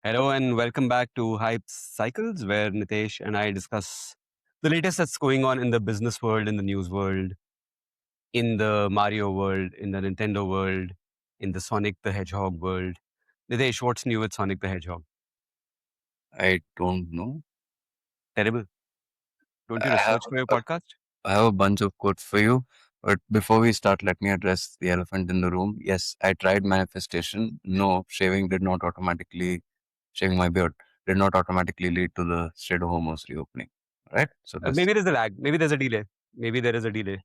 Hello and welcome back to Hype Cycles, where Nitesh and I discuss the latest that's going on in the business world, in the news world, in the Mario world, in the Nintendo world, in the Sonic the Hedgehog world. Nitesh, what's new with Sonic the Hedgehog? I don't know. Terrible. Don't you I have research for your a, podcast? I have a bunch of quotes for you. But before we start, let me address the elephant in the room. Yes, I tried manifestation. No, shaving my beard did not automatically lead to the Strait of Hormuz reopening. Right? So this, Maybe there's a lag. Maybe there's a delay. Maybe there is a delay.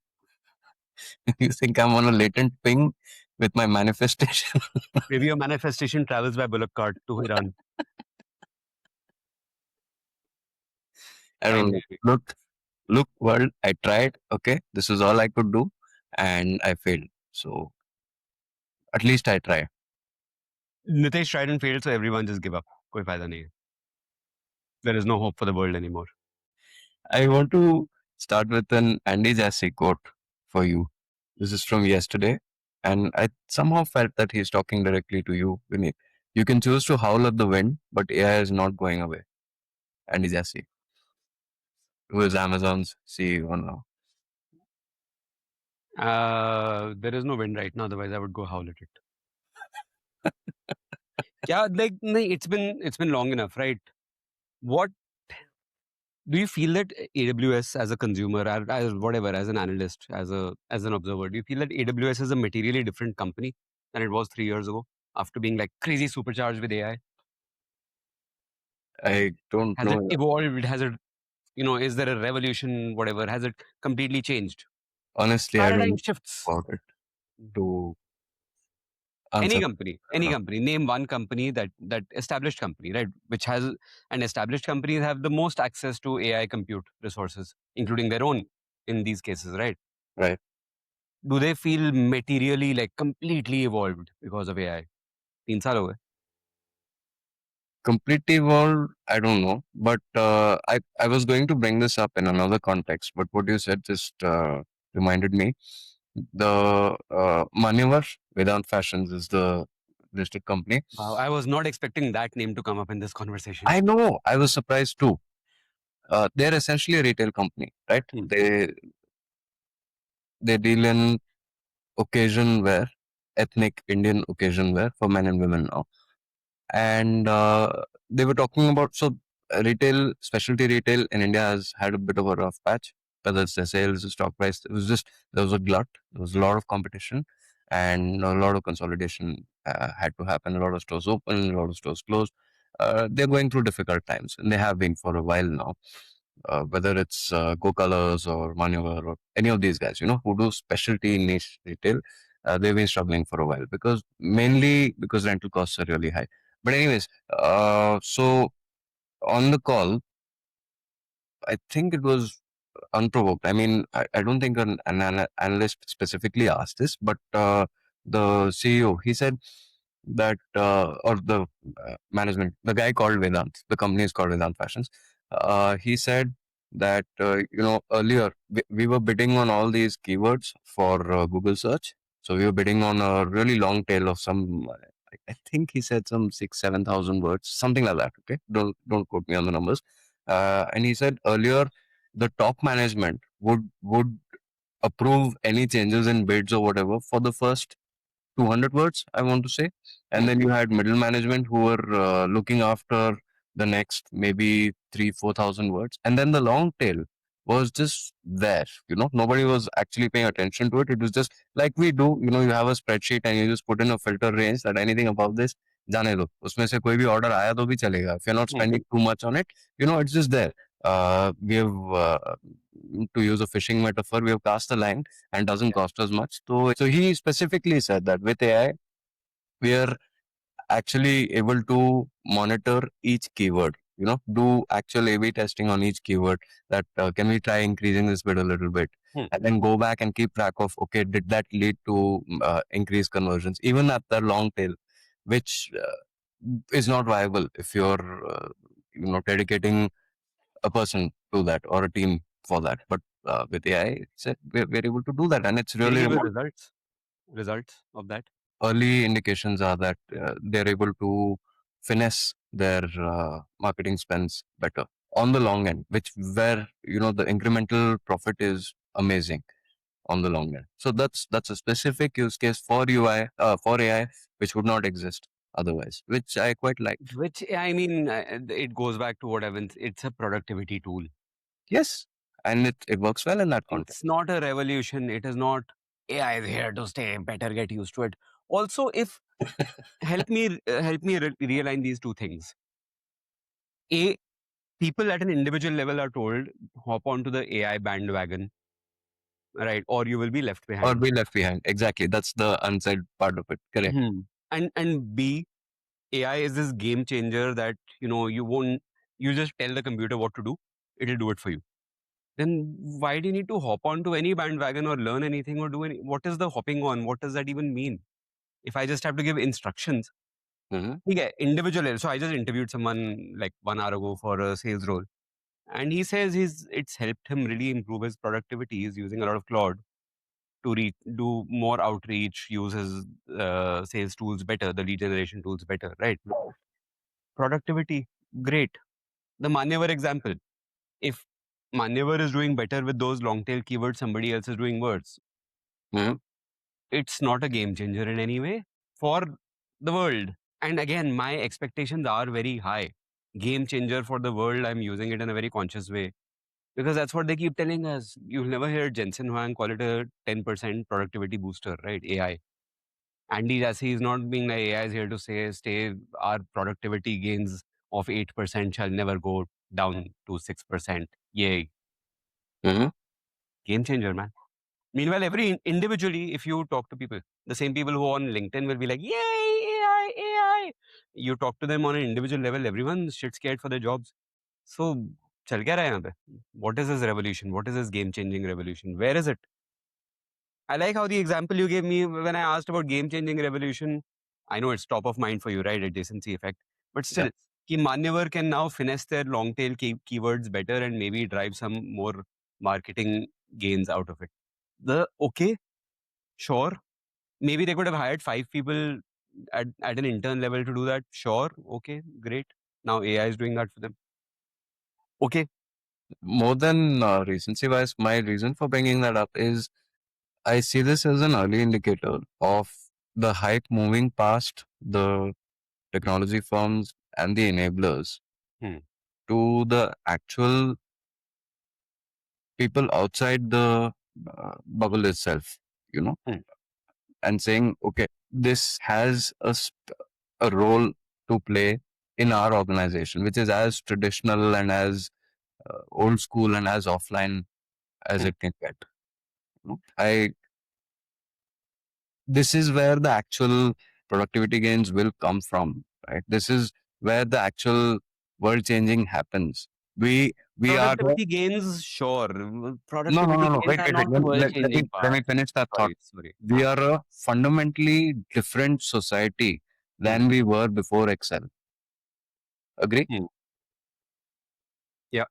you think I'm on a latent ping with my manifestation? Maybe your manifestation travels by bullock cart to Iran. I Fine, don't know. maybe. Look, world, I tried. Okay, this is all I could do, and I failed. So at least I tried. Nitesh tried and failed, so everyone just give up. Koi fayda nahi hai. There is no hope for the world anymore. I want to start with an Andy Jassy quote for you. This is from yesterday, and I somehow felt that he's talking directly to you, Vineet. You can choose to howl at the wind, but AI is not going away. Andy Jassy, who is Amazon's CEO now. There is no wind right now, otherwise I would go howl at it. Yeah, like nahi, it's been long enough, right? What do you feel that AWS as a consumer, or as whatever, as an analyst, as an observer, do you feel that AWS is a materially different company than it was 3 years ago after being like crazy supercharged with AI? I don't Has it know. evolved? Has it, is there a revolution? Whatever, has it completely changed? Honestly, I don't Paradigm know shifts. about it to Any answer. company, I don't any know. company. Name one company that established company, right? Which has and established companies have the most access to AI compute resources, including their own in these cases, right? Right. Do they feel materially like completely evolved because of AI? 3 साल हो गए. Completely evolved, I don't know. But I was going to bring this up in another context, but what you said just reminded me. The Manyavar, Vedant Fashions is the listed company. Wow, I was not expecting that name to come up in this conversation. I know, I was surprised too. They're essentially a retail company, right? Hmm. They deal in occasion wear, ethnic Indian occasion wear for men and women now. And they were talking about retail, specialty retail in India has had a bit of a rough patch, whether it's the sales, the stock price. It was just there was a glut, there was a lot of competition, and a lot of consolidation had to happen. A lot of stores open, a lot of stores closed. They're going through difficult times, and they have been for a while now. Whether it's Go Colors or Manyavar or any of these guys, who do specialty niche retail, they've been struggling for a while because mainly because rental costs are really high. But anyways, so on the call, I think it was unprovoked. I mean, I don't think an analyst specifically asked this, but the CEO, he said that, or the management, the guy called Vedant, the company is called Vedant Fashions. He said that, earlier we were bidding on all these keywords for Google search. So we were bidding on a really long tail of some, I think he said some 7,000 words, something like that. Okay. Don't quote me on the numbers. And he said earlier the top management would approve any changes in bids or whatever for the first 200 words, I want to say. And then you had middle management who were looking after the next maybe 4,000 words. And then the long tail was just there. Nobody was actually paying attention to it. It was just like we do. You have a spreadsheet and you just put in a filter range that anything above this, जाने दो उसमें से कोई भी order आया तो भी चलेगा. If you're not Hmm. spending too much on it, it's just there. We have, to use a fishing metaphor, we have cast the line and doesn't Yeah. cost us much. So he specifically said that with AI, we are actually able to monitor each keyword. Do actual A/B testing on each keyword. That can we try increasing this bit a little bit, Hmm. and then go back and keep track of, okay, did that lead to increased conversions, even at the long tail, which is not viable if you're dedicating a person to that or a team for that. But with AI, we're able to do that, and it's Did he really give you remarkable. results of that? Early indications are that they're able to finesse their marketing spends better on the long end, which where the incremental profit is amazing on the long end. So that's a specific use case for UI for AI, which would not exist otherwise, which I quite like. Which, I mean, it goes back to what I've been. It's a productivity tool. Yes, and it works well in that It's context. not a revolution. It is not AI is here to stay. Better get used to it. Also, if help me realign these two things. A People at an individual level are told hop onto the AI bandwagon, right, or you will be left Or behind. be left behind. Exactly. That's the unsaid part of it. Correct. Hmm. And B, AI is this game changer that you just tell the computer what to do, it'll do it for you. Then why do you need to hop onto any bandwagon or learn anything or do any? What is the hopping on? What does that even mean? If I just have to give instructions, Hmm. okay, individual. So I just interviewed someone like 1 hour ago for a sales role, and he says it's helped him really improve his productivity. He's using a lot of Claude to do more outreach, use his sales tools better, the lead generation tools better, right? Productivity, great. The Manyavar example. If Manyavar is doing better with those long tail keywords, somebody else is doing worse. Hmm. It's not a game changer in any way for the world. And again, my expectations are very high. Game changer for the world. I'm using it in a very conscious way because that's what they keep telling us. You'll never hear Jensen Huang call it a 10% productivity booster, right? AI. Andy Jassy is not being like AI is here to stay. Our productivity gains of 8% shall never go down to 6%. Yay. Hmm. Game changer, man. Meanwhile, individually, if you talk to people, the same people who on LinkedIn will be like, "Yay, AI, AI." You talk to them on an individual level, everyone's shit scared for their jobs. So, चल क्या रहा है यहाँ पे? What is this revolution? What is this game-changing revolution? Where is it? I like how the example you gave me when I asked about game-changing revolution. I know it's top of mind for you, right? Adjacency effect, but Yeah. still, कि Manyavar can now finesse their long tail keywords better and maybe drive some more marketing gains out of it. Okay, sure. Maybe they could have hired 5 people at an intern level to do that. Sure. Okay. Great. Now AI is doing that for them. Okay. More than recency wise, my reason for bringing that up is I see this as an early indicator of the hype moving past the technology firms and the enablers Hmm. to the actual people outside the bubble itself, you know, Hmm. and saying, okay, this has a role to play in our organization, which is as traditional and as old school and as offline as Hmm. it can get. I This is where the actual productivity gains will come from, right? This is where the actual world changing happens. We are Productivity gains, sure. no, no, Productivity no, no. gains Wait, are wait, wait. not the world Let me changing let part. me finish that thought. Sorry. Sorry. We are a fundamentally different society Hmm. than we were before Excel. Agree? Hmm. Yeah.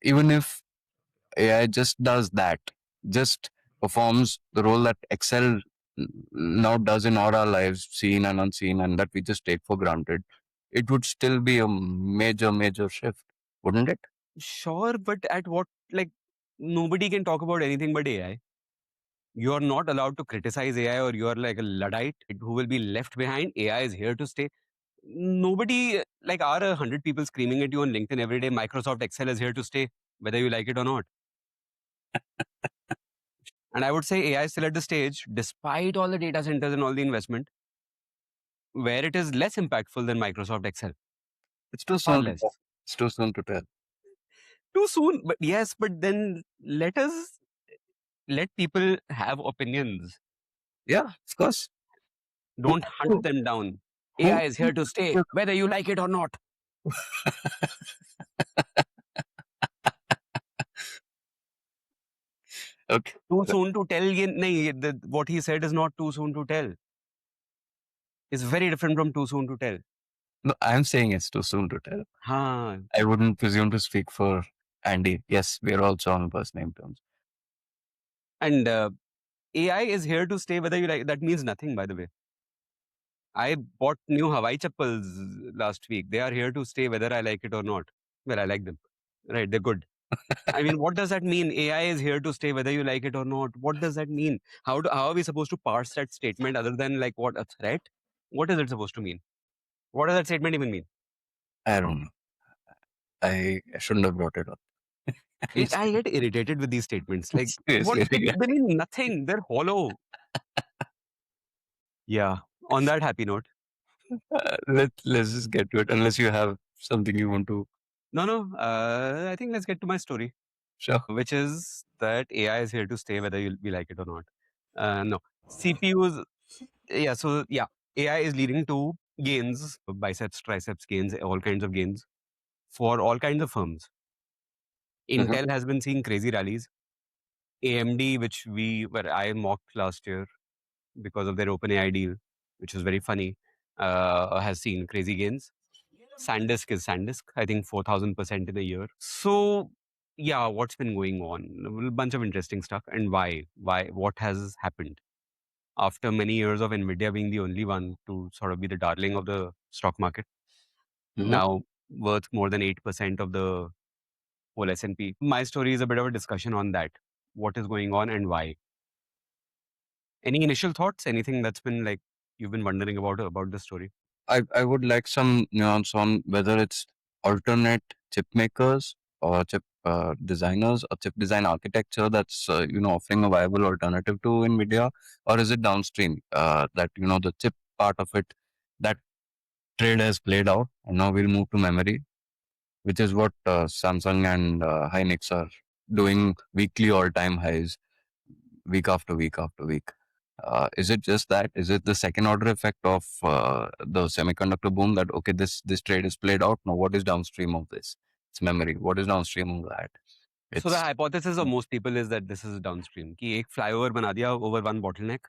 Even if AI just does that, just performs the role that Excel now does in all our lives, seen and unseen, and that we just take for granted, it would still be a major, major shift, wouldn't it? Sure. But at what, like, nobody can talk about anything but AI. You are not allowed to criticize AI or you are like a Luddite who will be left behind. AI is here to stay. Nobody, like, are 100 people screaming at you on LinkedIn every day, Microsoft Excel is here to stay, whether you like it or not. And I would say AI is still at the stage, despite all the data centers and all the investment, where it is less impactful than Microsoft Excel. It's too Far soon to tell. less. It's too soon to tell. Too soon, but yes, but then let people have opinions. Yeah, of course. Who, Don't hunt who, them down. who, AI is here to stay, whether you like it or not. okay. Too soon to tell. What he said is not too soon to tell. It's very different from too soon to tell. No, I'm saying it's too soon to tell. Huh. I wouldn't presume to speak for Andy. Yes, we are also on first name terms. And AI is here to stay, whether you like. That means nothing, by the way. I bought new Hawaii chappals last week. They are here to stay whether I like it or not. Well, I like them. Right, they're good. I mean, what does that mean? AI is here to stay whether you like it or not. What does that mean? How are we supposed to parse that statement other than like what, a threat? What is it supposed to mean? What does that statement even mean? I don't know. I shouldn't have brought it up. I get irritated with these statements. Like, what? Seriously. They mean nothing. They're hollow. Yeah. On that happy note, Let's just get to it. Unless you have something you want to no. I think let's get to my story, share. which is that AI is here to stay whether we like it or not. No, CPUs. Yeah. So yeah, AI is leading to gains, biceps, triceps gains, all kinds of gains for all kinds of firms. Hmm. Intel has been seeing crazy rallies. AMD, which where I mocked last year because of their OpenAI deal, which was very funny, has seen crazy gains. SanDisk is SanDisk, I think 4,000% in a year. So, yeah, what's been going on? A bunch of interesting stuff. And why? Why? What has happened? After many years of Nvidia being the only one to sort of be the darling of the stock market, Hmm. now worth more than 8% of the whole S&P. My story is a bit of a discussion on that. What is going on and why? Any initial thoughts? Anything that's been like you've been wondering about the story? I would like some nuance on whether it's alternate chip makers or chip designers or chip design architecture that's offering a viable alternative to Nvidia, or is it downstream that the chip part of it, that trade has played out, and now we'll move to memory, which is what Samsung and Hynix are doing weekly all-time highs, week after week after week. Is it just that? Is it the second order effect of the semiconductor boom that okay, this trade is played out? Now, what is downstream of this? It's memory. What is downstream of that? So the It's hypothesis of most people is that this is downstream. कि एक flyover बना दिया over one bottleneck.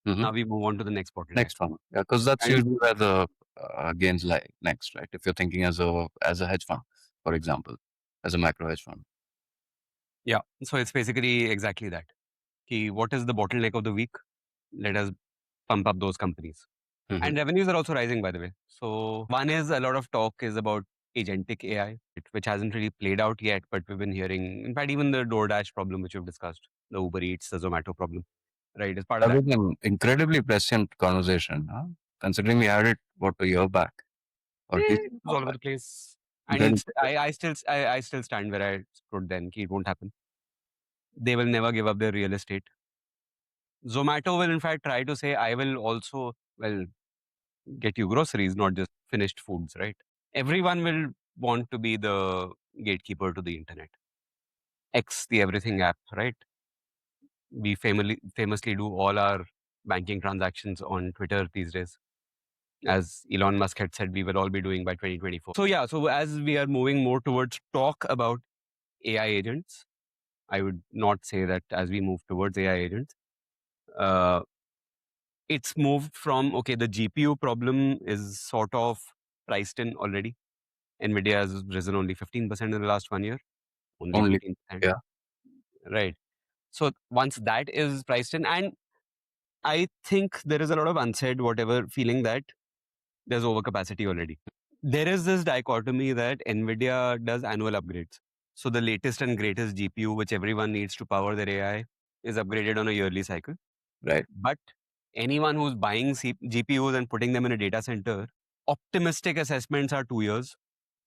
Mhm. Now we move on to the next bottleneck. Next one. Yeah, because that's And usually where the gains lie next, right? If you're thinking as a hedge fund, for example, as a macro hedge fund. yeah, so it's basically exactly that. कि what is the bottleneck of the week? Let us pump up those companies. Mhm. And revenues are also rising, by the way. So one is a lot of talk is about agentic AI, which hasn't really played out yet, but we've been hearing, in fact, even the DoorDash problem, which we've discussed, the Uber Eats, the Zomato problem, right, is part of That that. was an incredibly prescient conversation, huh? Considering we had it what a year back or at least It's all over the place. very. And I still stand where I stood then. Ki it won't happen. They will never give up their real estate. Zomato will in fact try to say, I will also get you groceries, not just finished foods, right? Everyone will want to be the gatekeeper to the internet. X the everything app, right? We famously do all our banking transactions on Twitter these days. As Elon Musk had said, we will all be doing by 2024. So yeah, so as we are moving more towards talk about AI agents, I would not say that as we move towards AI agents, uh, it's moved from, okay, the GPU problem is sort of priced in already. Nvidia has risen only 15% in the last 1 year, only Only. 15%, Yeah. right? So once that is priced in, and I think there is a lot of unsaid, whatever, feeling that there's overcapacity already. There is this dichotomy that Nvidia does annual upgrades. So the latest and greatest GPU, which everyone needs to power their AI, is upgraded on a yearly cycle. Right. But anyone who's buying GPUs and putting them in a data center, optimistic assessments are 2 years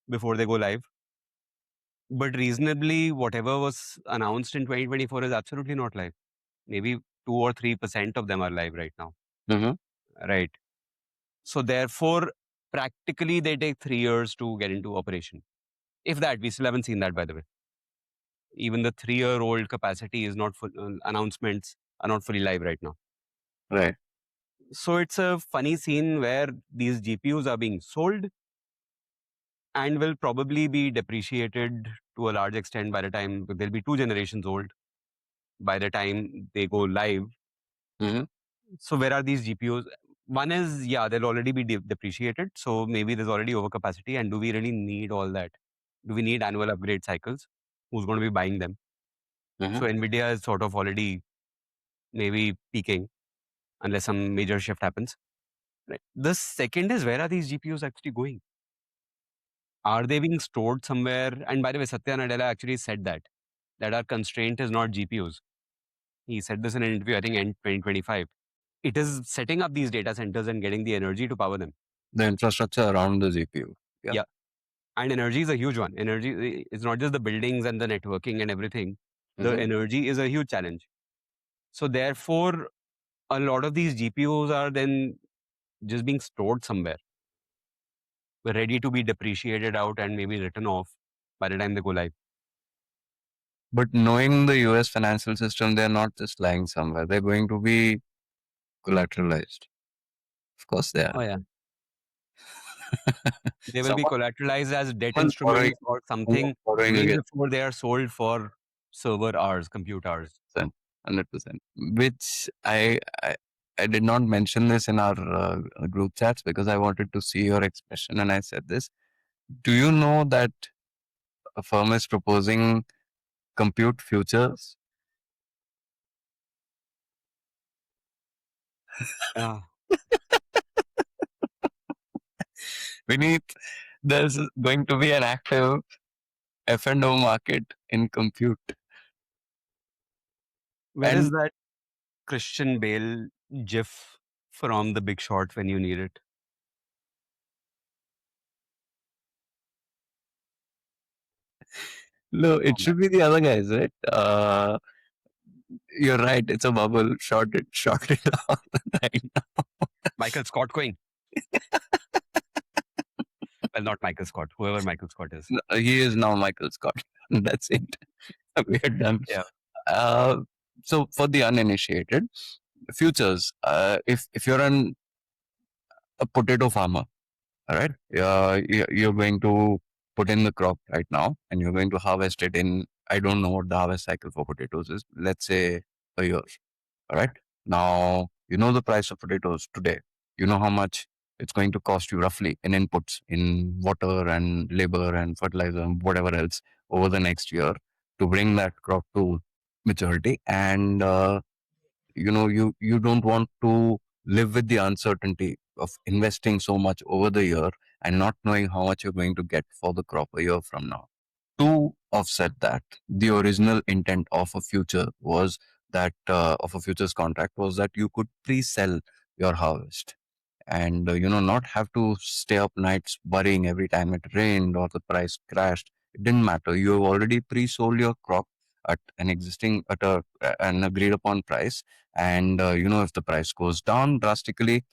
before they go live. But reasonably, whatever was announced in 2024 is absolutely not live. Maybe 2 or 3% of them are live right now. Mm-hmm. Right. So therefore, practically they take 3 years to get into operation. If that, we still haven't seen that, by the way. Even the 3-year-old capacity is not full, announcements are not fully live right now. Right. So it's a funny scene where these GPUs are being sold and will probably be depreciated to a large extent by the time they'll be 2 generations old by the time they go live. Mm-hmm. So where are these GPUs? One is, yeah, they'll already be depreciated. So maybe there's already overcapacity. And do we really need all that? Do we need annual upgrade cycles? Who's going to be buying them? Mm-hmm. So Nvidia is sort of already maybe peaking unless some major shift happens. Right. The second is, where are these GPUs actually going? Are they being stored somewhere? And by the way, Satya Nadella actually said that our constraint is not GPUs. He said this in an interview, I think, in 2025. It is setting up these data centers and getting the energy to power them. The infrastructure around the GPU. Yeah. Yeah. And energy is a huge one. Energy is not just the buildings and the networking and everything. The Mhm. energy is a huge challenge. So therefore, a lot of these GPUs are then just being stored somewhere, ready to be depreciated out and maybe written off by the time they go live. But knowing the US financial system, they're not just lying somewhere. They're going to be collateralized. Of course they Oh are. yeah. They will be Someone, collateralized as debt someone borrowing, instruments or someone something borrowing way against before they are sold for server hours, compute hours. 100%. Which I did not mention this in our group chats because I wanted to see your expression and I said this. Do you know that a firm is proposing compute futures? Yeah. Beneath, there's going to be an active F&O market in compute. Where is And that Christian Bale gif from The Big Short when you need it? no, it Oh, man. should be the other guys, right? You're right. It's a bubble. Short it out right now. Michael Scott going. Well, not Michael Scott, whoever Michael Scott is. No, he is now Michael Scott. That's it. We are done. Yeah. Uh, so for the uninitiated, futures. If you're a potato farmer, all right, you're going to put in the crop right now, and you're going to harvest it in. I don't know what the harvest cycle for potatoes is. Let's say a year. All right. Now, you know the price of potatoes today. You know how much it's going to cost you roughly in inputs, in water and labor and fertilizer and whatever else over the next year to bring that crop to maturity. And, you don't want to live with the uncertainty of investing so much over the year and not knowing how much you're going to get for the crop a year from now. To offset that, the original intent of a future was that of a futures contract was that you could pre-sell your harvest and not have to stay up nights worrying every time it rained or the price crashed. It didn't matter. You have already pre-sold your crop at an agreed upon price, and if the price goes down drastically,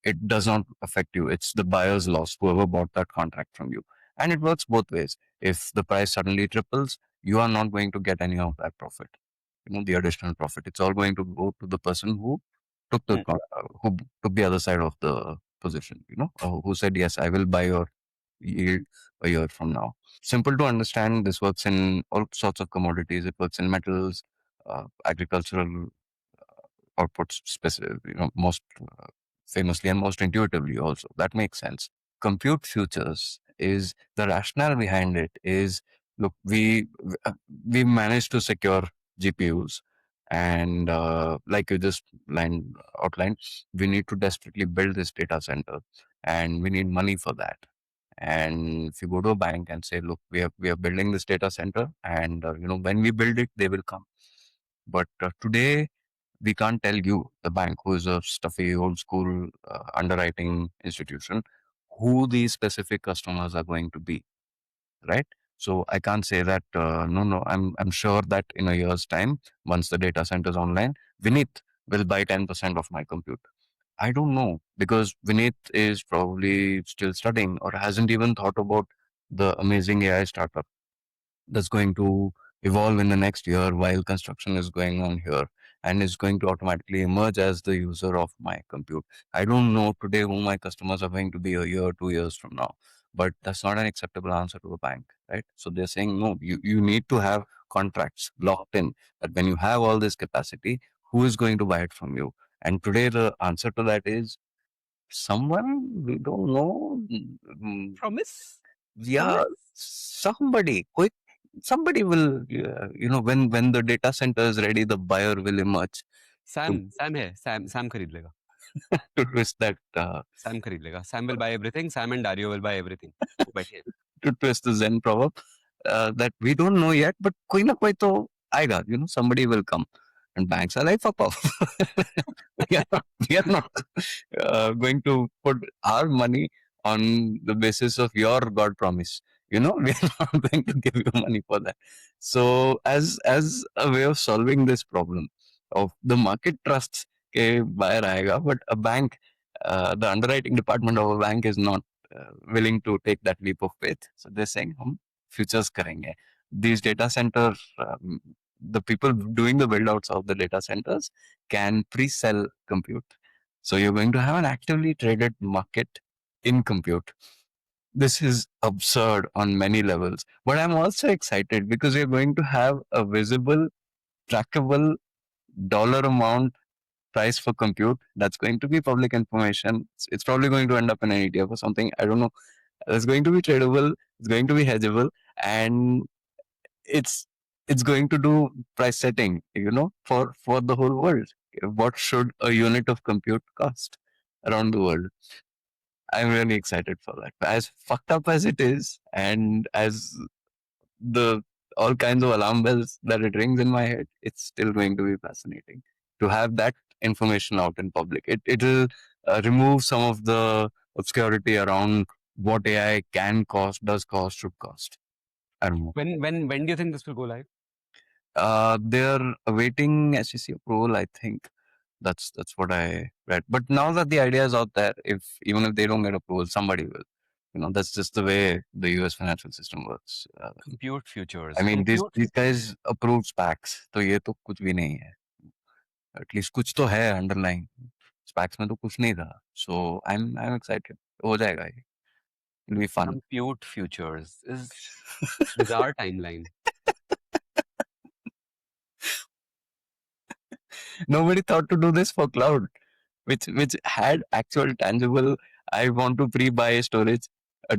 it does not affect you. It's the buyer's loss, whoever bought that contract from you. And it works both ways. If the price suddenly triples, you are not going to get any of that profit. The additional profit. It's all going to go to the person who Hmm. who took the other side of the position. Who said yes, I will buy your yield a year from now. Simple to understand. This works in all sorts of commodities. It works in metals, agricultural outputs, specific, most famously and most intuitively also. That makes sense. Compute futures is the rationale behind it is, look, uh, we managed to secure GPUs, and like you just outlined, we need to desperately build this data center, and we need money for that. And if you go to a bank and say, look, we are building this data center, and when we build it, they will come. But today we can't tell you, the bank, who is a stuffy old school underwriting institution, who these specific customers are going to be, right? So I can't say that no. I'm sure that in a year's time, once the data center is online, Vineet will buy 10% of my compute. I don't know, because Vineet is probably still studying or hasn't even thought about the amazing AI startup that's going to evolve in the next year while construction is going on here, and is going to automatically emerge as the user of my compute. I don't know today who my customers are going to be a year, 2 years from now, but that's not an acceptable answer to a bank, right? So they're saying, no, you need to have contracts locked in that when you have all this capacity, who is going to buy it from you? And today the answer to that is someone we don't know. Promise? Yeah, Promise? somebody quick, somebody will, when the data center is ready, the buyer will emerge to Sam है, Sam खरीद लेगा. to twist that Sam खरीद लेगा. Sam will buy everything. Sam and Dario will buy everything. वो बैठे हैं. to twist the Zen proverb that we don't know yet, but koi na koi to aega, somebody will come. And banks are like, fuck off. We are not going to put our money on the basis of your God promise. We are not going to give you money for that. So, as a way of solving this problem of the market trusts ke buyer aega, but a bank, the underwriting department of a bank is not willing to take that leap of faith. So they're saying, "Hum futures karenge." These data center, the people doing the build outs of the data centers can pre-sell compute. So you're going to have an actively traded market in compute. This is absurd on many levels, but I'm also excited because you're going to have a visible, trackable dollar amount price for compute that's going to be public information. It's probably going to end up in an ETF or something. I don't know. It's going to be tradable. It's going to be hedgeable, and it's it's going to do price setting. For the whole world. What should a unit of compute cost around the world? I'm really excited for that. As fucked up as it is, and as the all kinds of alarm bells that it rings in my head, it's still going to be fascinating to have that information out in public. It'll remove some of the obscurity around what AI can cost, does cost, should cost. I don't know. When do you think this will go live? They're awaiting SEC approval, I think. That's what I read. But now that the idea is out there, even if they don't get approval, somebody will. That's just the way the US financial system works. Compute I futures. mean, these Compute. these guys approve SPACs, तो ये तो कुछ भी नहीं है. At least कुछ तो है underlying. SPACs में तो कुछ नहीं था. So I'm excited. हो जाएगा ये. It'll be fun. Compute futures is bizarre timeline. Nobody thought to do this for cloud, which had actual tangible. I want to pre-buy storage a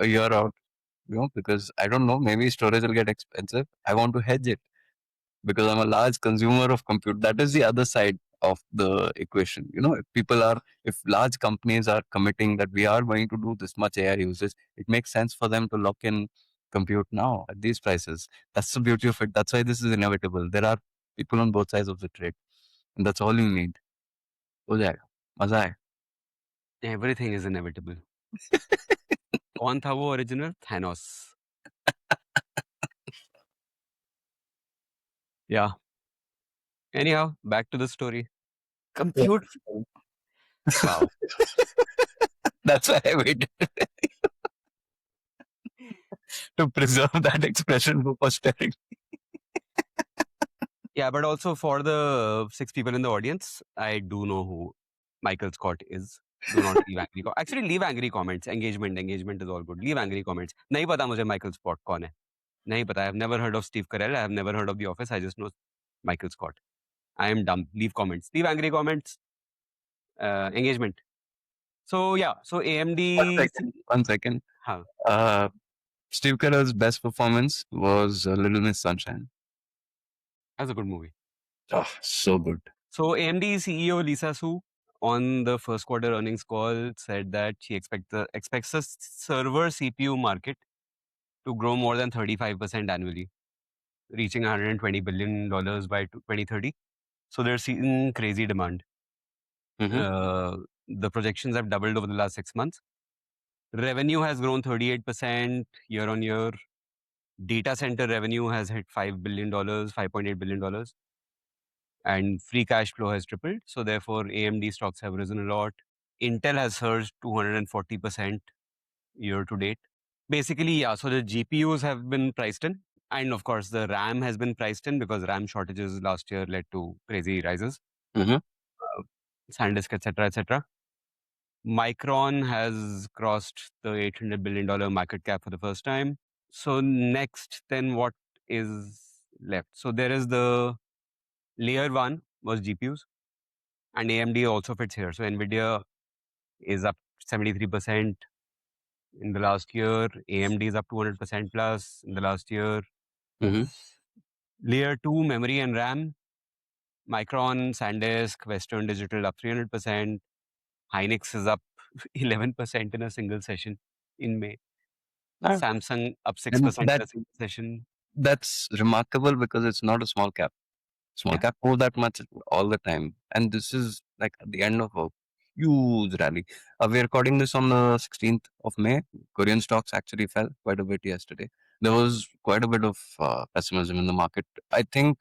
year out. Because I don't know, maybe storage will get expensive. I want to hedge it because I'm a large consumer of compute. That is the other side of the equation. If large companies are committing that we are going to do this much AI usage, it makes sense for them to lock in compute now at these prices. That's the beauty of it. That's why this is inevitable. There are people on both sides of the trade, and that's all you need. हो जाएगा, मजा है. Everything is inevitable. कौन था वो original? Thanos. Yeah. Anyhow, back to the story. Compute. Wow. That's why I waited to preserve that expression for posterity. Yeah, but also for the 6 people in the audience, I do know who Michael Scott is. Do not leave angry comments. Actually, leave angry comments. Engagement is all good. Leave angry comments. नहीं पता मुझे Michael Scott कौन है. नहीं पता. I have never heard of Steve Carell. I have never heard of The Office. I just know Michael Scott. I am dumb. Leave comments. Leave angry comments. Engagement. So yeah. So AMD. One second. Huh. Steve Carell's best performance was Little Miss Sunshine. That's a good movie. Oh, so good. So AMD CEO Lisa Su on the first quarter earnings call said that she expects the server CPU market to grow more than 35% annually, reaching $120 billion by 2030. So they're seeing crazy demand. The projections have doubled over the last 6 months. Revenue has grown 38% year on year. Data center revenue has hit $5 billion, $5.8 billion. And free cash flow has tripled. So therefore, AMD stocks have risen a lot. Intel has surged 240% year to date. Basically, yeah, so the GPUs have been priced in. And of course, the RAM has been priced in because RAM shortages last year led to crazy rises. SanDisk, etc., etc. Micron has crossed the $800 billion market cap for the first time. So next, then what is left? So there is the layer one was GPUs, and AMD also fits here. So Nvidia is up 73% in the last year. AMD is up 200% plus in the last year. Layer 2 memory and RAM Micron, SanDisk, Western Digital up 300%. Hynix is up 11% in a single session in May. Ah, Samsung up and 6% in a single session. that's remarkable because it's not a small cap. Small Yeah. cap move that much all the time, and this is like at the end of a huge rally. We're recording this on the 16th of May. Korean stocks actually fell quite a bit yesterday. There was quite a bit of pessimism in the market. I think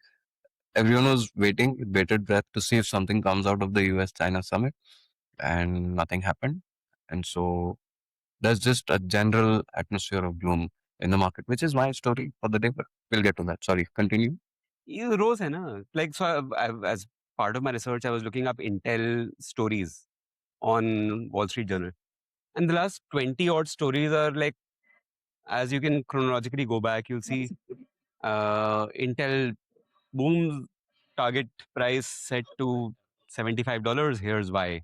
everyone was waiting with bated breath to see if something comes out of the US China summit, and nothing happened. And so there's just a general atmosphere of gloom in the market, which is my story for the day, but we'll get to that. Sorry, continue. ये रोज है ना. Like, so as part of my research, I was looking up Intel stories on Wall Street Journal. And the last 20 odd stories are like, as you can chronologically go back, you'll see Intel booms, target price set to $75. Here's why.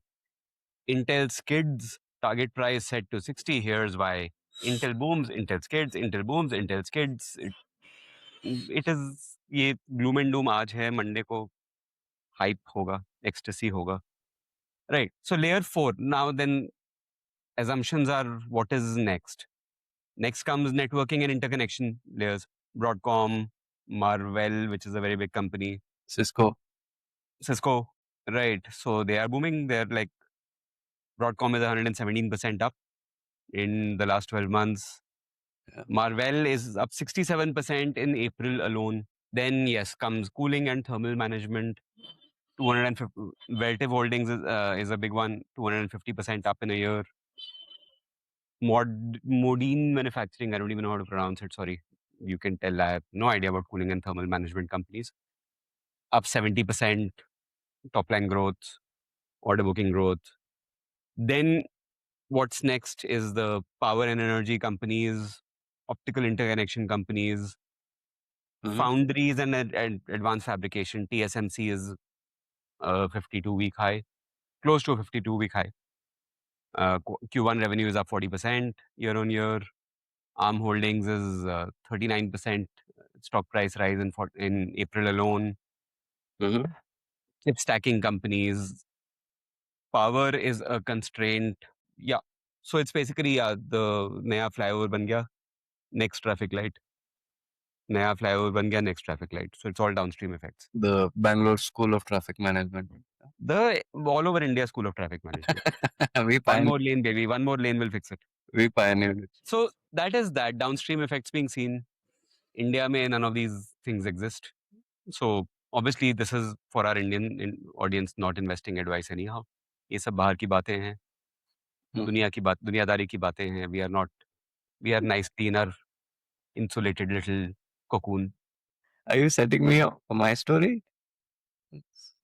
Intel skids, target price set to 60. Here's why. Intel booms, Intel skids, Intel booms, Intel skids. It is ये gloom and doom आज है, Monday को hype होगा, ecstasy होगा. Right. So layer 4. Now then assumptions are what is next. Next comes networking and interconnection layers. Broadcom, Marvell, which is a very big company, Cisco. Cisco. Right. So they are booming. They're like Broadcom is 117% up in the last 12 months. Yeah. Marvell is up 67% in April alone. Then yes, comes cooling and thermal management. 250. Relative Holdings is a big one. 250% up in a year. Modine Manufacturing. I don't even know how to pronounce it. Sorry. You can tell I have no idea about cooling and thermal management companies. Up 70% top line growth, order booking growth. Then what's next is the power and energy companies, optical interconnection companies, Mhm. foundries and advanced fabrication. TSMC is a 52-week high, close to a 52-week high. Q1 revenue is up 40% year on year. ARM Holdings is 39% stock price rise in April alone. Mhm. Chip stacking companies. Power is a constraint. Yeah. So it's basically the नया flyover बन गया, next traffic light. नया flyover बन गया, next traffic light. So it's all downstream effects. The Bangalore School of Traffic Management. The all over India School of Traffic Management. we One pioneered. more lane, baby. One more lane will fix it. We pioneered it. So that is that downstream effects being seen. India में none of these things exist. So obviously this is for our Indian audience not investing advice anyhow. ये सब बाहर की बातें हैं, Mhm. दुनियादारी की बातें हैं. We are nicely in our insulated little cocoon. Are you setting me up for my story?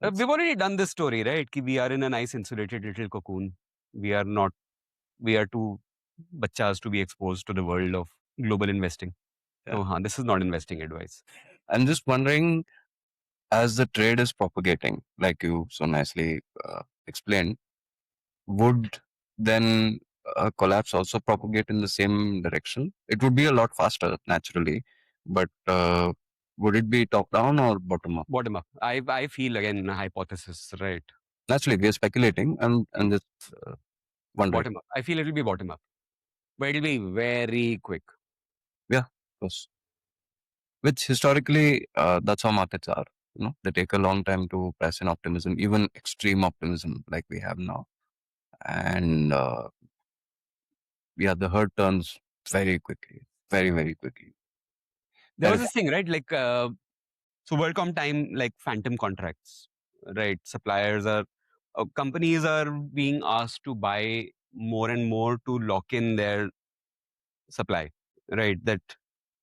We've already done this story, right? कि we are in a nice insulated little cocoon. We are not. We are too bachas to be exposed to the world of global investing. Yeah. So, this is not investing advice. I'm just wondering, as the trade is propagating, like you so nicely explained, would then a collapse also propagate in the same direction? It would be a lot faster, naturally, but would it be top down or bottom up? Bottom up. I feel again a hypothesis, right? Naturally, we are speculating and just wondering. Bottom up. I feel it'll be bottom up, but it'll be very quick. Yeah, of course. Which historically, that's how markets are. They take a long time to price in optimism, even extreme optimism like we have now. And yeah, the herd turns very quickly, very, very quickly. There That was is, this thing, right? Like so WorldCom time, like phantom contracts, right? Companies are being asked to buy more and more to lock in their supply, right? That,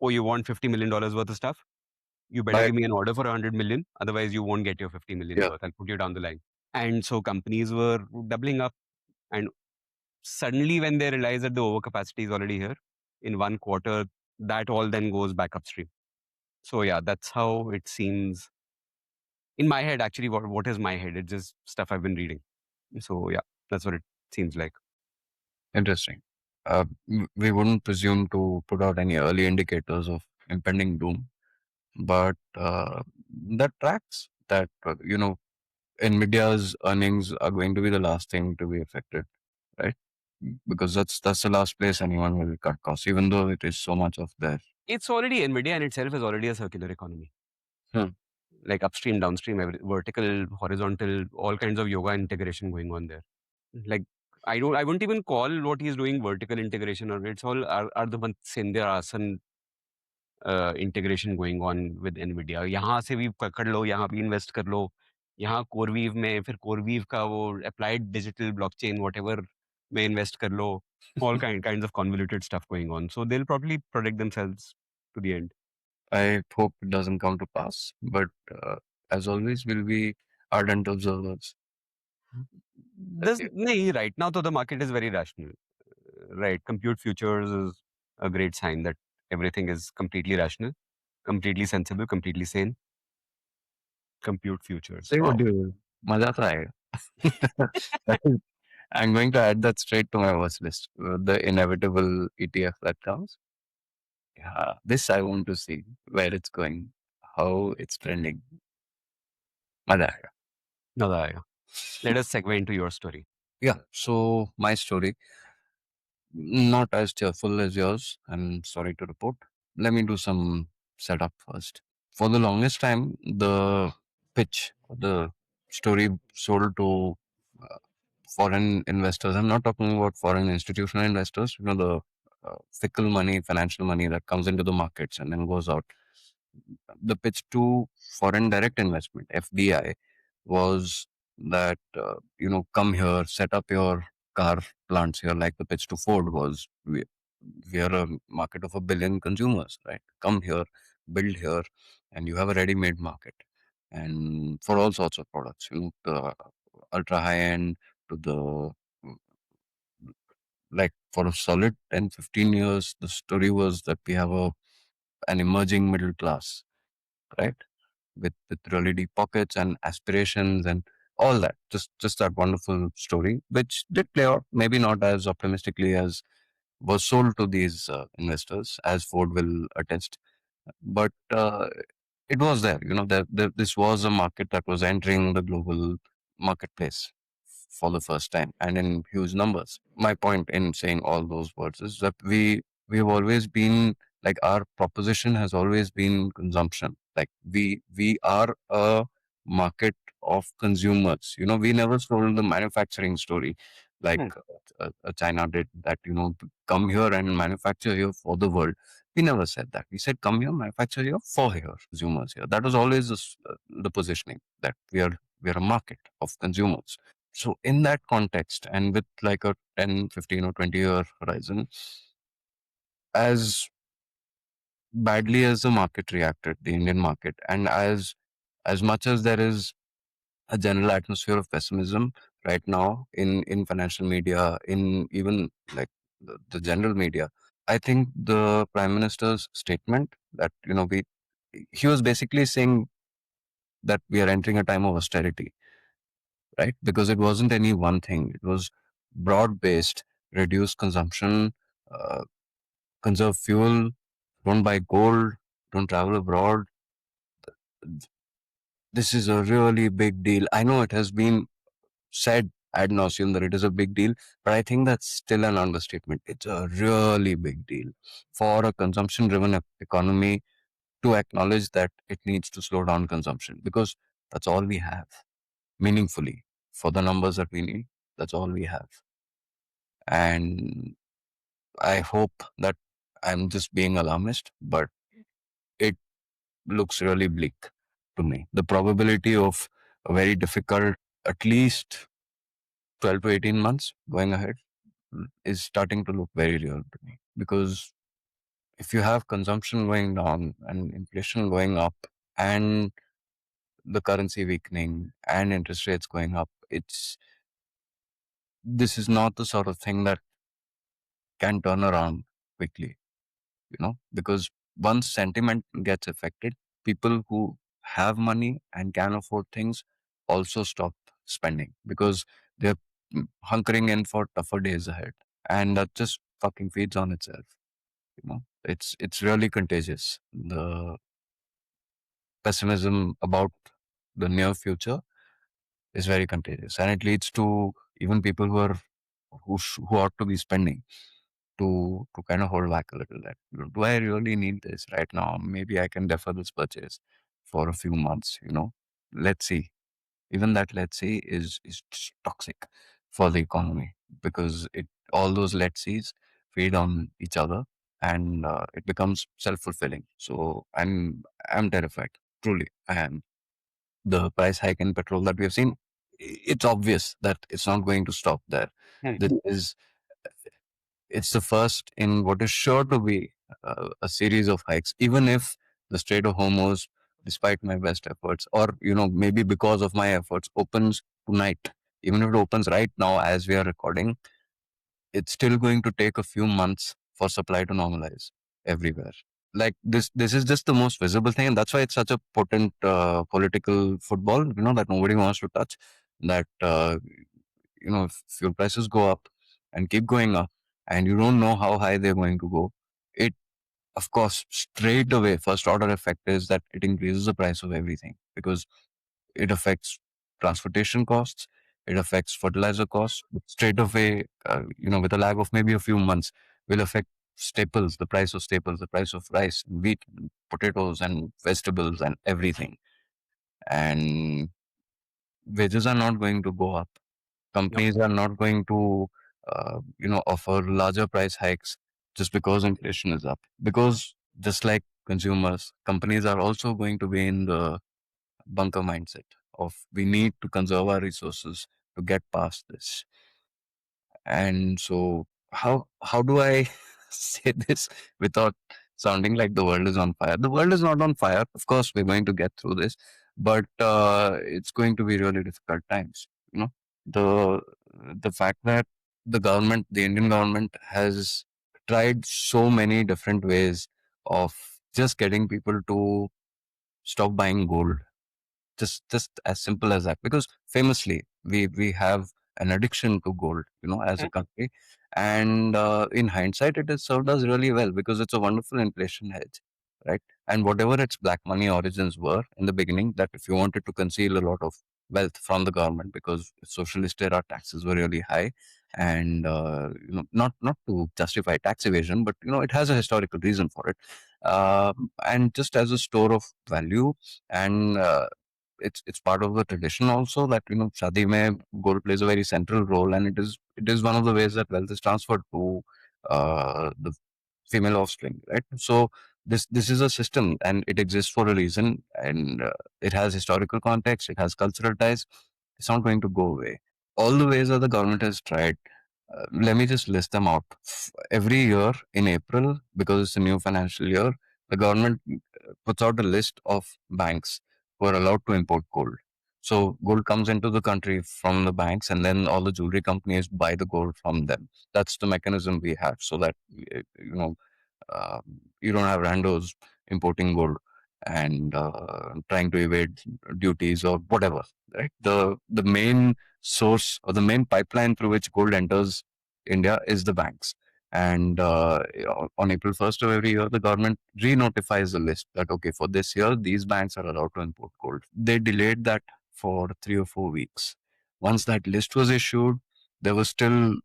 oh, you want $50 million worth of stuff? You better by, give me an order for 100 million. Otherwise, you won't get your 50 million yeah, worth. I'll put you down the line. And so companies were doubling up. And suddenly, when they realize that the overcapacity is already here in one quarter, that all then goes back upstream. So, yeah, that's how it seems in my head. Actually, what is my head? It's just stuff I've been reading. So, yeah, that's what it seems like. interesting. We wouldn't presume to put out any early indicators of impending doom, but that tracks. that, Nvidia's earnings are going to be the last thing to be affected, right? Because that's the last place anyone will cut costs, even though it is so much of there. It's already Nvidia in itself is already a circular economy. Hmm. Like upstream, downstream, vertical, horizontal, all kinds of yoga integration going on there. Like I wouldn't even call what he's doing vertical integration, or it's all Ardhavan Sindhya Asan integration going on with Nvidia यहाँ से भी पकड़ लो यहाँ भी invest कर लो यहाँ कोरवीव में फिर कोरवीव का वो अप्लाइड डिजिटल ब्लॉकचेन व्हाटएवर में इन्वेस्ट कर लो all kinds of convoluted stuff going on so they'll probably protect themselves to the end. I hope it doesn't come to pass, but as always, we'll be ardent observers. This nahi, right now though the market is very rational, right? Compute futures is a great sign that everything is completely rational, completely sensible, completely sane. Compute futures, Say what wow. do you? मजा तो आएगा. That is- I'm going to add that straight to my watch list. The inevitable ETF that comes. Yeah, this I want to see where it's going, how it's trending. मजा आएगा. Nada aayega. Let us segue into your story. Yeah. So my story, not as cheerful as yours. I'm sorry to report. Let me do some setup first. For the longest time, the pitch, the story sold to uh, foreign investors. I'm not talking about foreign institutional investors. The fickle money, financial money that comes into the markets and then goes out. The pitch to foreign direct investment (FDI) was that come here, set up your car plants here, like the pitch to Ford was. We are a market of 1 billion consumers, right? Come here, build here, and you have a ready-made market, and for all sorts of products, the ultra high end to the like for a solid 10, 15 years, the story was that we have an emerging middle class, right? With really deep pockets and aspirations and all that. Just that wonderful story, which did play out, maybe not as optimistically as was sold to these investors, as Ford will attest. But it was there. This was a market that was entering the global marketplace for the first time and in huge numbers. My point in saying all those words is that we've always been like our proposition has always been consumption. Like we are a market of consumers. We never sold the manufacturing story like Hmm. China did. That come here and manufacture here for the world. We never said that. We said, come here, manufacture here for here, consumers here. That was always the positioning that we are a market of consumers. So in that context, and with like a 10, 15 or 20-year horizon, as badly as the market reacted, the Indian market, and as much as there is a general atmosphere of pessimism right now in financial media, in even like the general media, I think the Prime Minister's statement that we he was basically saying that we are entering a time of austerity, right? Because it wasn't any one thing; it was broad based, reduce consumption, uh, conserve fuel, don't buy gold, don't travel abroad. This is a really big deal. I know it has been said ad nauseum that it is a big deal, but I think that's still an understatement. It's a really big deal for a consumption driven economy to acknowledge that it needs to slow down consumption because that's all we have meaningfully for the numbers that we need. That's all we have. And I hope that I'm just being alarmist, but it looks really bleak to me. The probability of a very difficult, at least 12 to 18 months going ahead is starting to look very real to me because if you have consumption going down and inflation going up and the currency weakening and interest rates going up, this is not the sort of thing that can turn around quickly, because once sentiment gets affected, people who have money and can afford things also stop spending because they're hunkering in for tougher days ahead, and that just fucking feeds on itself. It's really contagious. The pessimism about the near future is very contagious, and it leads to even people who ought to be spending to kind of hold back a little. That, do I really need this right now? Maybe I can defer this purchase for a few months. Let's see. Even that let's see is toxic for the economy, because it all those let's sees feed on each other, and it becomes self-fulfilling. So I'm terrified. Truly, I am. The price hike in petrol that we have seen, it's obvious that it's not going to stop there. Hmm. This is it's the first in what is sure to be a series of hikes, even if the Strait of Hormuz, despite my best efforts, or maybe because of my efforts, opens tonight. Even if it opens right now as we are recording, it's still going to take a few months for supply to normalize everywhere. Like this is just the most visible thing, and that's why it's such a potent political football. That nobody wants to touch. That if fuel prices go up and keep going up, and you don't know how high they're going to go, it, of course, straight away, first order effect is that it increases the price of everything, because it affects transportation costs, it affects fertilizer costs. Straight away, with a lag of maybe a few months, will affect staples, the price of staples, the price of rice, wheat, potatoes, and vegetables, and everything. And wages are not going to go up. Yep. Companies are not going to, offer larger price hikes just because inflation is up. Because just like consumers, companies are also going to be in the bunker mindset of, we need to conserve our resources to get past this. And so, how do I say this without sounding like the world is on fire? The world is not on fire. Of course, we're going to get through this, but it's going to be really difficult times. The the fact that the Indian government, has tried so many different ways of just getting people to stop buying gold, just as simple as that, because famously we have an addiction to gold, as Hmm. a country. And in hindsight, it has served us really well, because it's a wonderful inflation hedge, right? And whatever its black money origins were in the beginning, that if you wanted to conceal a lot of wealth from the government, because socialist era taxes were really high, and not to justify tax evasion, but it has a historical reason for it. And just as a store of value, and it's part of the tradition also, that shadi mein gold plays a very central role, and it is one of the ways that wealth is transferred to the female offspring, right? So this is a system, and it exists for a reason, and it has historical context, it has cultural ties. It's not going to go away. All the ways that the government has tried, let me just list them out. Every year in April, because it's a new financial year, the government puts out a list of banks who are allowed to import gold. So gold comes into the country from the banks, and then all the jewelry companies buy the gold from them. That's the mechanism we have, so that uh, you don't have randos importing gold and trying to evade duties or whatever. Right? The main source, or the main pipeline through which gold enters India, is the banks. And on April 1st of every year, the government re-notifies the list that, okay, for this year, these banks are allowed to import gold. They delayed that for 3 or 4 weeks. Once that list was issued, there was still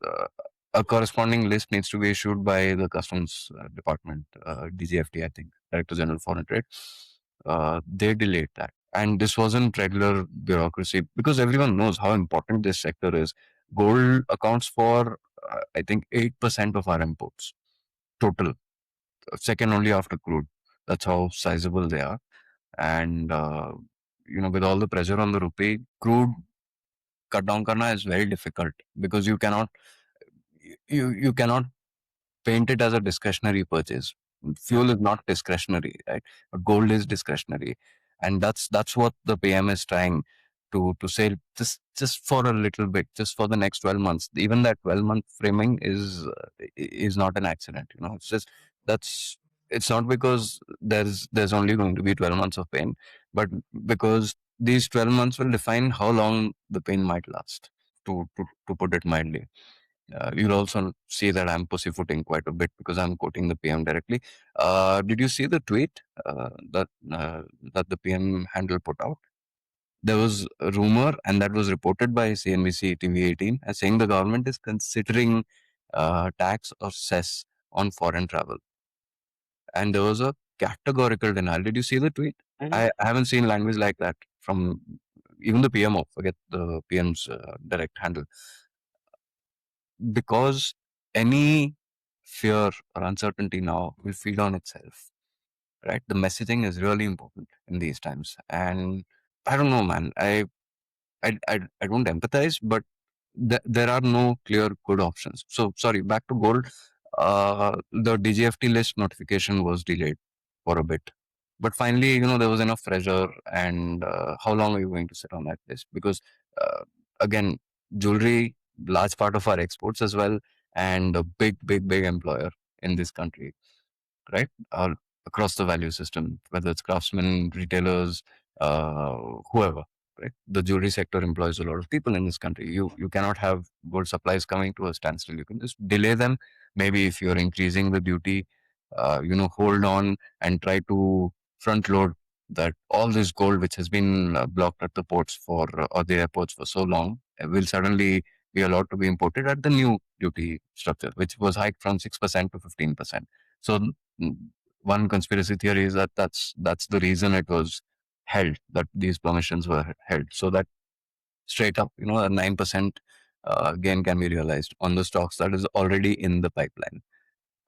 a corresponding list needs to be issued by the Customs Department, DGFT, I think, Director General Foreign Trade. They delayed that. And this wasn't regular bureaucracy, because everyone knows how important this sector is. Gold accounts for, I think, 8% of our imports total, second only after crude. That's how sizable they are. And, with all the pressure on the rupee, crude cut down karna is very difficult, because you cannot paint it as a discretionary purchase. Yep. Fuel is not discretionary, right? But gold is discretionary, and that's what the PM is trying to say. Just for a little bit, just for the next 12 months. Even that 12-month framing is not an accident. It's just that's it's not because there's only going to be 12 months of pain, but because these 12 months will define how long the pain might last. To put it mildly. You'll also see that I'm pussyfooting quite a bit, because I'm quoting the PM directly. Did you see the tweet that the PM handle put out? There was a rumor, and that was reported by CNBC TV 18 as saying the government is considering tax or cess on foreign travel. And there was a categorical denial. Did you see the tweet? Mhm. I haven't seen language like that from even the PMO. Forget the PM's direct handle, because any fear or uncertainty now will feed on itself. Right, the messaging is really important in these times, and I don't know, man. I don't empathize, but there are no clear good options. So sorry, back to gold. The DGFT list notification was delayed for a bit, but finally, there was enough pressure. And how long are you going to sit on that list? Because uh, again, jewelry, large part of our exports as well, and a big employer in this country, right? Across the value system, whether it's craftsmen, retailers, uh, whoever, right? The jewelry sector employs a lot of people in this country. You cannot have gold supplies coming to a standstill. You can just delay them. Maybe if you're increasing the duty, hold on and try to front load that all this gold which has been blocked at the ports for or the airports for so long will suddenly be allowed to be imported at the new duty structure, which was hiked from 6% to 15%. So mm, one conspiracy theory is that that's the reason it was held, that these permissions were held, so that straight up, a 9% gain can be realized on the stocks that is already in the pipeline.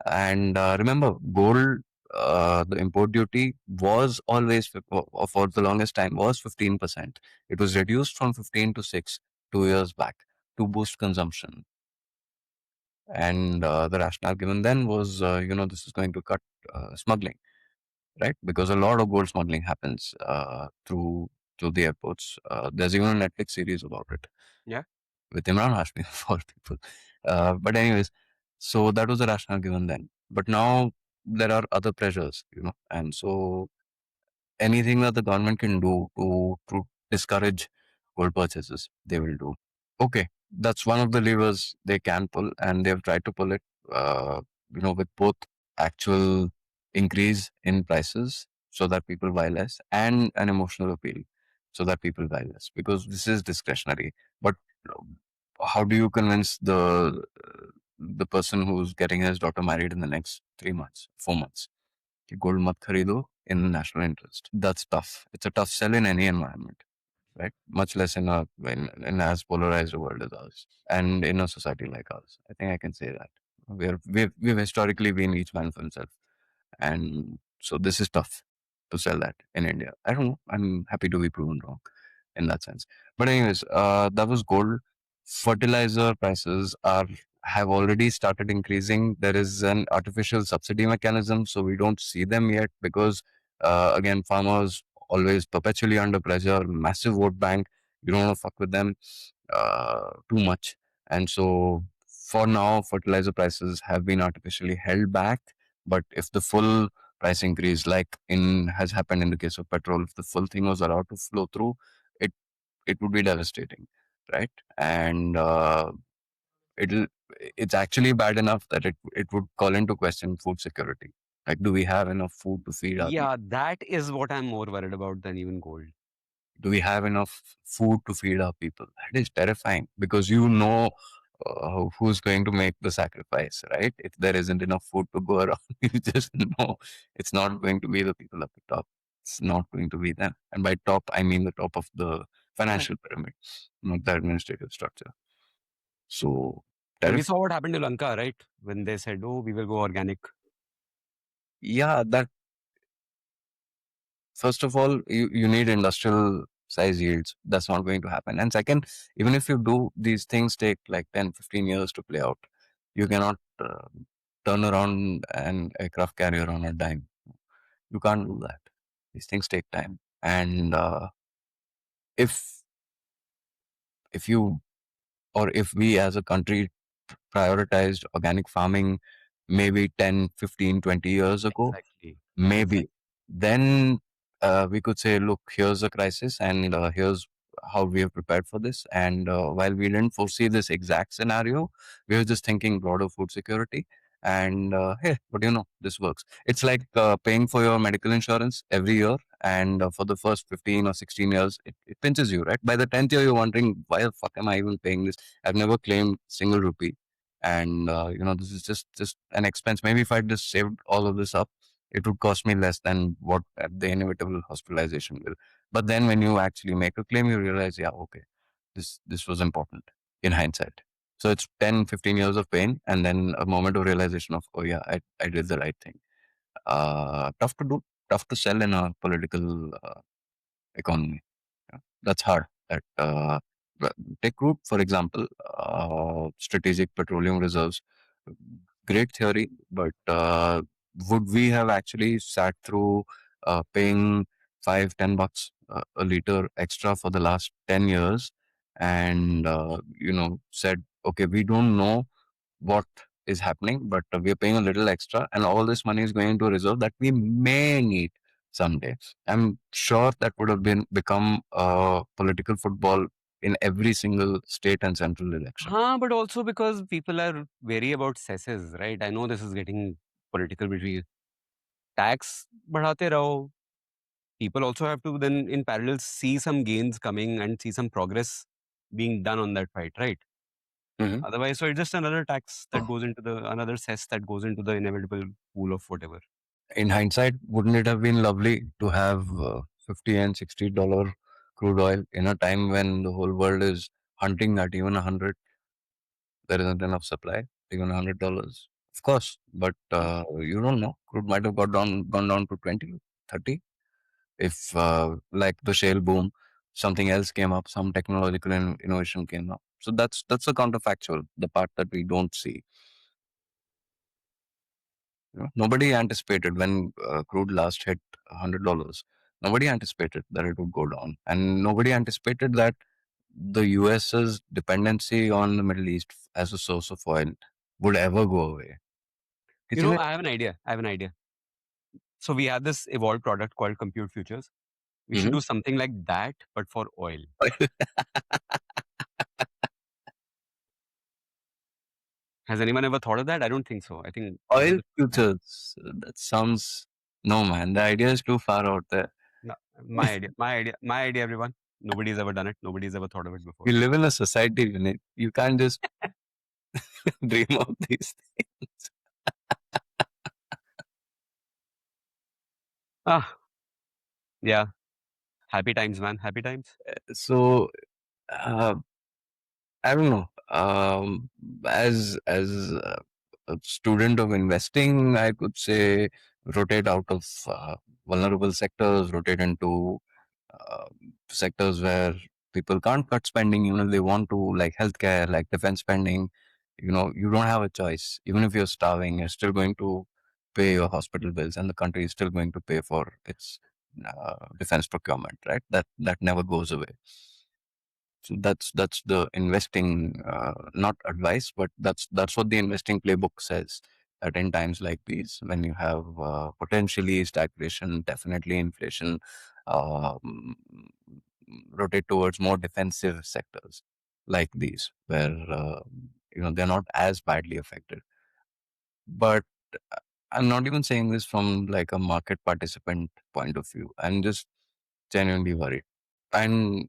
And remember, gold, the import duty was always for the longest time was 15%. It was reduced from 15 to 6 2 years back to boost consumption. And the rationale given then was, this is going to cut smuggling, right? Because a lot of gold smuggling happens through the airports. There's even a Netflix series about it Yeah. with Imran Hashmi for people. But anyways, so that was the rationale given then. But now there are other pressures, and so anything that the government can do to discourage gold purchases, they will do. Okay, that's one of the levers they can pull, and they've tried to pull it. With both actual increase in prices so that people buy less, and an emotional appeal so that people buy less, because this is discretionary. But how do you convince the person who's getting his daughter married in the next 3 months, 4 months? कि gold mat खरीदो in national interest. That's tough. It's a tough sell in any environment, right? Much less in as polarized a world as ours, and in a society like ours. I think I can say that we've historically been each man for himself, and so this is tough to sell that in India. I don't know. I'm happy to be proven wrong in that sense. But anyways, that was gold. Fertilizer prices have already started increasing. There is an artificial subsidy mechanism, so we don't see them yet because again, farmers always perpetually under pressure, massive vote bank. You don't want to fuck with them too much, and so for now, fertilizer prices have been artificially held back. But if the full price increase, like in has happened in the case of petrol, if the full thing was allowed to flow through, it it would be devastating, right? And it'll it's actually bad enough that it would call into question food security. Like, do we have enough food to feed our Yeah, people? that is what I'm more worried about than even gold. Do we have enough food to feed our people? That is terrifying, because who's going to make the sacrifice, right? If there isn't enough food to go around, you just know it's not going to be the people at the top. It's not going to be them. And by top, I mean the top of the financial pyramid, not the administrative structure. So, And we terrifying. saw what happened to Lanka, right? When they said, "Oh, we will go organic." Yeah, that first of all, you need industrial size yields. That's not going to happen. And second, even if you do, these things take like 10, 15 years to play out. You cannot turn around an aircraft carrier on a dime. You can't do that. These things take time. And if if you or if we as a country prioritized organic farming maybe 10, 15, 20 years ago, Exactly. maybe then we could say, look, here's a crisis, and here's how we have prepared for this. And while we didn't foresee this exact scenario, we were just thinking broader food security. And hey, but this works. It's like paying for your medical insurance every year And for the first 15 or 16 years, it pinches you, right? By the 10th year, you're wondering, why the fuck am I even paying this? I've never claimed single rupee. And, this is just an expense. Maybe if I just saved all of this up, it would cost me less than what the inevitable hospitalization will. But then when you actually make a claim, you realize, yeah, okay, this was important in hindsight. So it's 10, 15 years of pain and then a moment of realization of, oh yeah, I did the right thing. Tough to do, tough to sell in a political economy. Yeah, that's hard. Take crude, for example, strategic petroleum reserves. Great theory, but would we have actually sat through paying 5, 10 bucks a liter extra for the last 10 years, and said, okay, we don't know what is happening, but we are paying a little extra, and all this money is going into a reserve that we may need someday. I'm sure that would have become political football in every single state and central election. But also because people are wary about cesses, right? I know this is getting political between tax बढ़ाते रहो. People also have to then in parallel see some gains coming and see some progress being done on that fight, right? Mhm. Otherwise, so it's just another tax that goes into another cess that goes into the inevitable pool of whatever. In hindsight, wouldn't it have been lovely to have 50 and $60 crude oil in a time when the whole world is hunting at even 100? There isn't enough supply, even $100. Of course, but you don't know. Crude might have gone down to 20, 30. If like the shale boom, something else came up, some technological innovation came up. So that's a counterfactual, the part that we don't see. Nobody anticipated when crude last hit $100. Nobody anticipated that it would go down, and nobody anticipated that the US's dependency on the Middle East as a source of oil would ever go away. You It's know, even I have an idea. I have an idea. So we have this evolved product called Compute Futures. We should Mhm. do something like that, but for oil. Has anyone ever thought of that? I don't think so. I think this is Oil futures. That sounds no man. The idea is too far out there. no, my idea. My idea. My idea. Everyone. Nobody's ever done it. Nobody's ever thought of it before. We live in a society, Vineet. You can't just dream of these things. Ah, yeah. Happy times, man. Happy times. So uh, I don't know. As a student of investing, I could say rotate out of vulnerable sectors, rotate into uh, sectors where people can't cut spending, even if they want to, like healthcare, like defense spending. You don't have a choice. Even if you're starving, you're still going to pay your hospital bills, and the country is still going to pay for its defense procurement. Right? That never goes away. So that's the investing, not advice, but that's what the investing playbook says. That in times like these, when you have potentially stagflation, definitely inflation, um, rotate towards more defensive sectors like these, where they're not as badly affected. But I'm not even saying this from like a market participant point of view. I'm just genuinely worried, and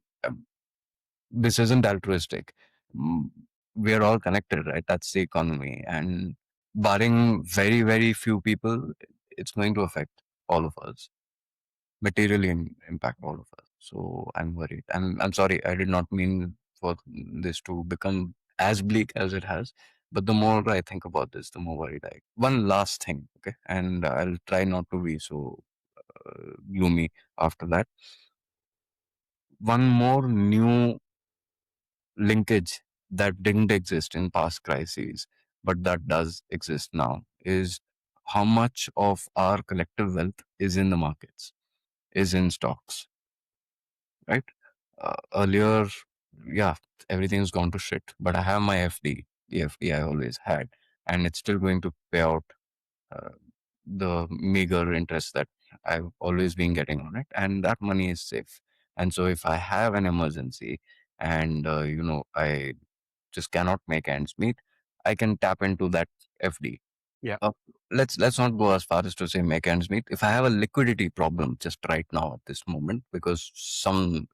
this isn't altruistic. Mm, We are all connected, right? That's the economy. And barring very, very few people, it's going to affect all of us, materially impact all of us. So I'm worried. And I'm sorry, I did not mean for this to become as bleak as it has. But the more I think about this, the more worried I. One last thing, okay? And I'll try not to be so gloomy after that. One more new linkage that didn't exist in past crises, but that does exist now, is how much of our collective wealth is in the markets, is in stocks, right? Earlier, yeah, everything's gone to shit, but I have my FD, the FD I always had, and it's still going to pay out uh, the meager interest that I've always been getting on it, and that money is safe. And so if I have an emergency and, I just cannot make ends meet, I can tap into that FD. Yeah. Uh, let's not go as far as to say make ends meet. If I have a liquidity problem just right now at this moment because some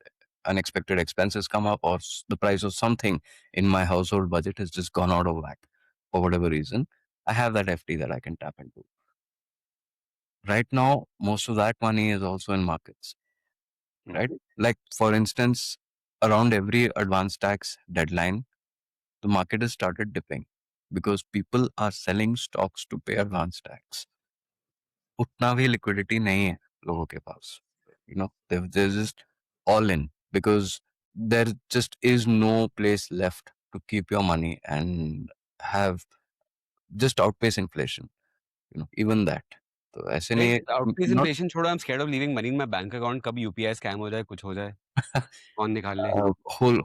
unexpected expenses come up or the price of something in my household budget has just gone out of whack for whatever reason, I have that FD that I can tap into. Right now, most of that money is also in markets, right? Like for instance, around every advanced tax deadline, the market has started dipping because people are selling stocks to pay advance tax. उतना भी liquidity नहीं है लोगों के पास. You know, they're just all in because there just is no place left to keep your money and have just outpace inflation. You know, even that. तो ऐसे नहीं है, आउटपेस not इन्फ्लेशन छोड़ो, I am scared of leaving money in my bank account, कभी UPI scam हो जाए, कुछ हो जाए, कौन निकाल ले?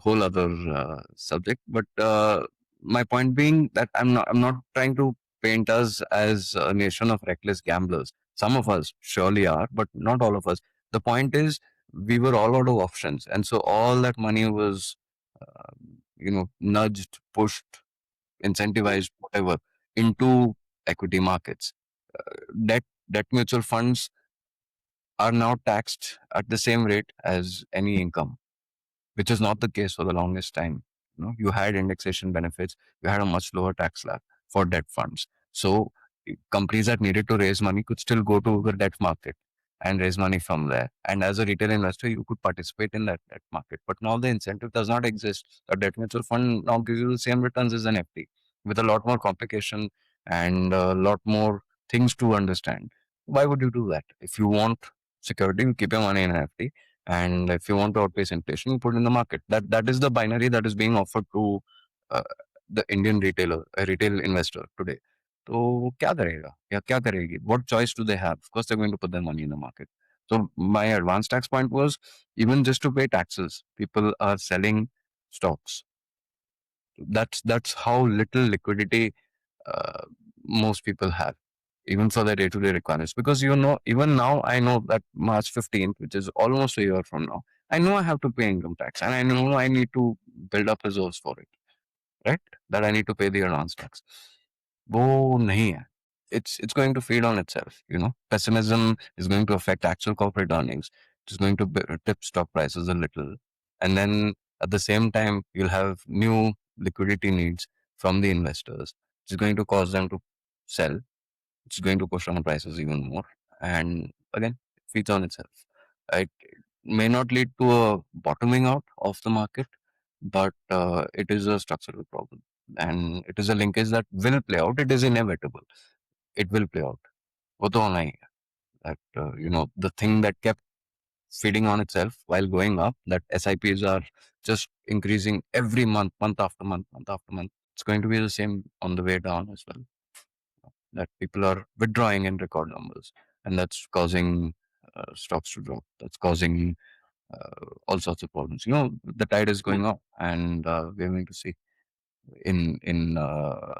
whole other subject. But my point being that I'm not trying to paint us as a nation of reckless gamblers. Some of us surely are, but not all of us. The point is, we were all out of options, and so all that money was, nudged, pushed, incentivized, whatever, into equity markets. Debt mutual funds are now taxed at the same rate as any income, which is not the case for the longest time. You know, you had indexation benefits, you had a much lower tax slab for debt funds. So companies that needed to raise money could still go to the debt market and raise money from there. And as a retail investor, you could participate in that debt market. But now the incentive does not exist. A debt mutual fund now gives you the same returns as an FD with a lot more complication and a lot more things to understand. Why would you do that? If you want security, you keep your money in an FD, and if you want to outpace inflation, you put in the market. That is the binary that is being offered to uh, the Indian retailer, a retail investor today. तो वो क्या करेगा या क्या करेगी? What choice do they have? Of course, they're going to put their money in the market. So my advanced tax point was even just to pay taxes, people are selling stocks. That's how little liquidity uh, most people have, even for their day-to-day requirements. Because even now, I know that March 15th, which is almost a year from now, I know I have to pay income tax, and I know I need to build up reserves for it, right? That I need to pay the advance tax. वो नहीं है. It's going to feed on itself. You know, pessimism is going to affect actual corporate earnings. It's going to tip stock prices a little, and then at the same time, you'll have new liquidity needs from the investors. It's going to cause them to sell. It's going to push down prices even more, and again, it feeds on itself. It may not lead to a bottoming out of the market, but it is a structural problem, and it is a linkage that will play out. It is inevitable. It will play out. वो तो होना ही है. That the thing that kept feeding on itself while going up, that SIPs are just increasing every month, month after month, month after month. It's going to be the same on the way down as well. That people are withdrawing in record numbers, and that's causing stocks to drop. That's causing all sorts of problems. You know, the tide is going up, and we're going to see in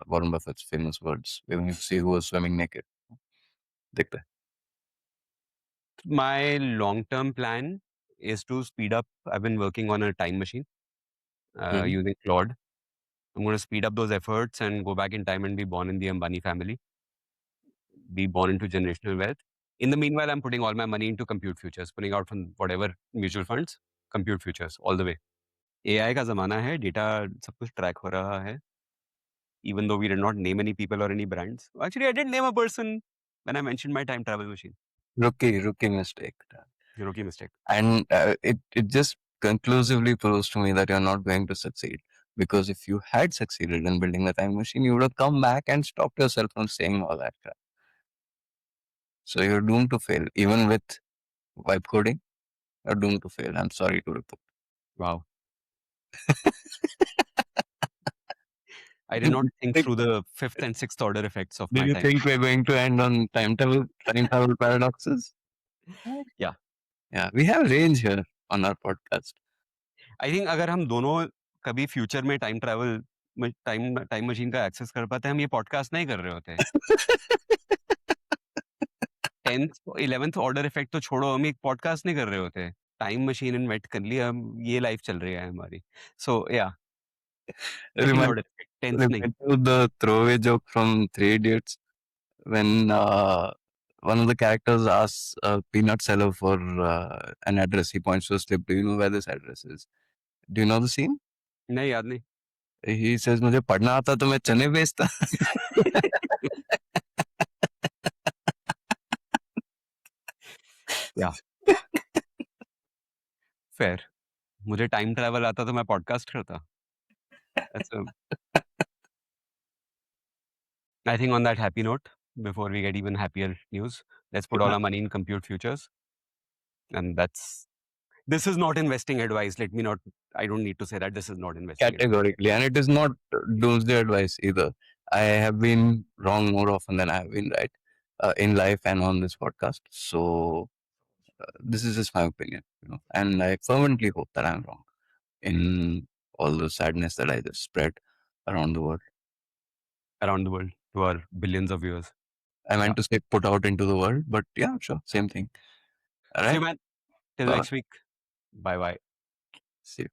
Warren Buffett's famous words, we're going to see who is swimming naked. देखते हैं. My long-term plan is to speed up. I've been working on a time machine Mhm. using Claude. I'm going to speed up those efforts and go back in time and be born in the Ambani family, be born into generational wealth. In the meanwhile, I'm putting all my money into compute futures, putting out from whatever mutual funds, compute futures all the way. AI का ज़माना है, data सब कुछ track हो रहा है. Even though we did not name any people or any brands. Actually, I did name a person when I mentioned my time travel machine. Rookie mistake. Rookie mistake. And it just conclusively proves to me that you're not going to succeed. Because if you had succeeded in building the time machine, you would have come back and stopped yourself from saying all that crap. So you're doomed to fail. Even with vibe coding, you're doomed to fail. I'm sorry to report. Wow. I did Did not you think think, through the fifth and sixth order effects of did my you time. think we're going to end on time travel paradoxes? Yeah. Yeah, we have range here on our podcast. I think अगर हम दोनों कभी future में time travel time time machine का access कर पाते हम ये पॉडकास्ट नहीं कर रहे होते. 10th 11th ऑर्डर इफेक्ट तो छोड़ो, हम एक पॉडकास्ट नहीं कर रहे होते. टाइम मशीन इन्वेंट कर लिया, हम ये लाइफ चल रही है हमारी. सो या second Remind, order effect, 10th नहीं. remind you the throwaway joke from Three Idiots. when one of the characters asks a peanut seller for an address. He points to a slip. Do you know where this address is? Do you know the scene? नहीं याद नहीं. He says, मुझे पढ़ना आता तो मैं चने बेचता. Yeah, fair. मुझे टाइम ट्रैवल आता तो मैं पॉडकास्ट करता. That's a, I think on that happy note, before we get even happier news, let's put all our money in compute futures. And this is not investing advice. Let me not, I don't need to say that this is not investing advice. Categorically, and it is not doomsday advice either. I have been wrong more often than I have been right in life and on this podcast. So this is just my opinion, and I fervently hope that I'm wrong in all the sadness that I just spread around the world. Around the world to our billions of viewers. I Yeah. meant to say put out into the world, but yeah, sure, same thing. All See you, right. man. Till Bye. next week. Bye bye. See you.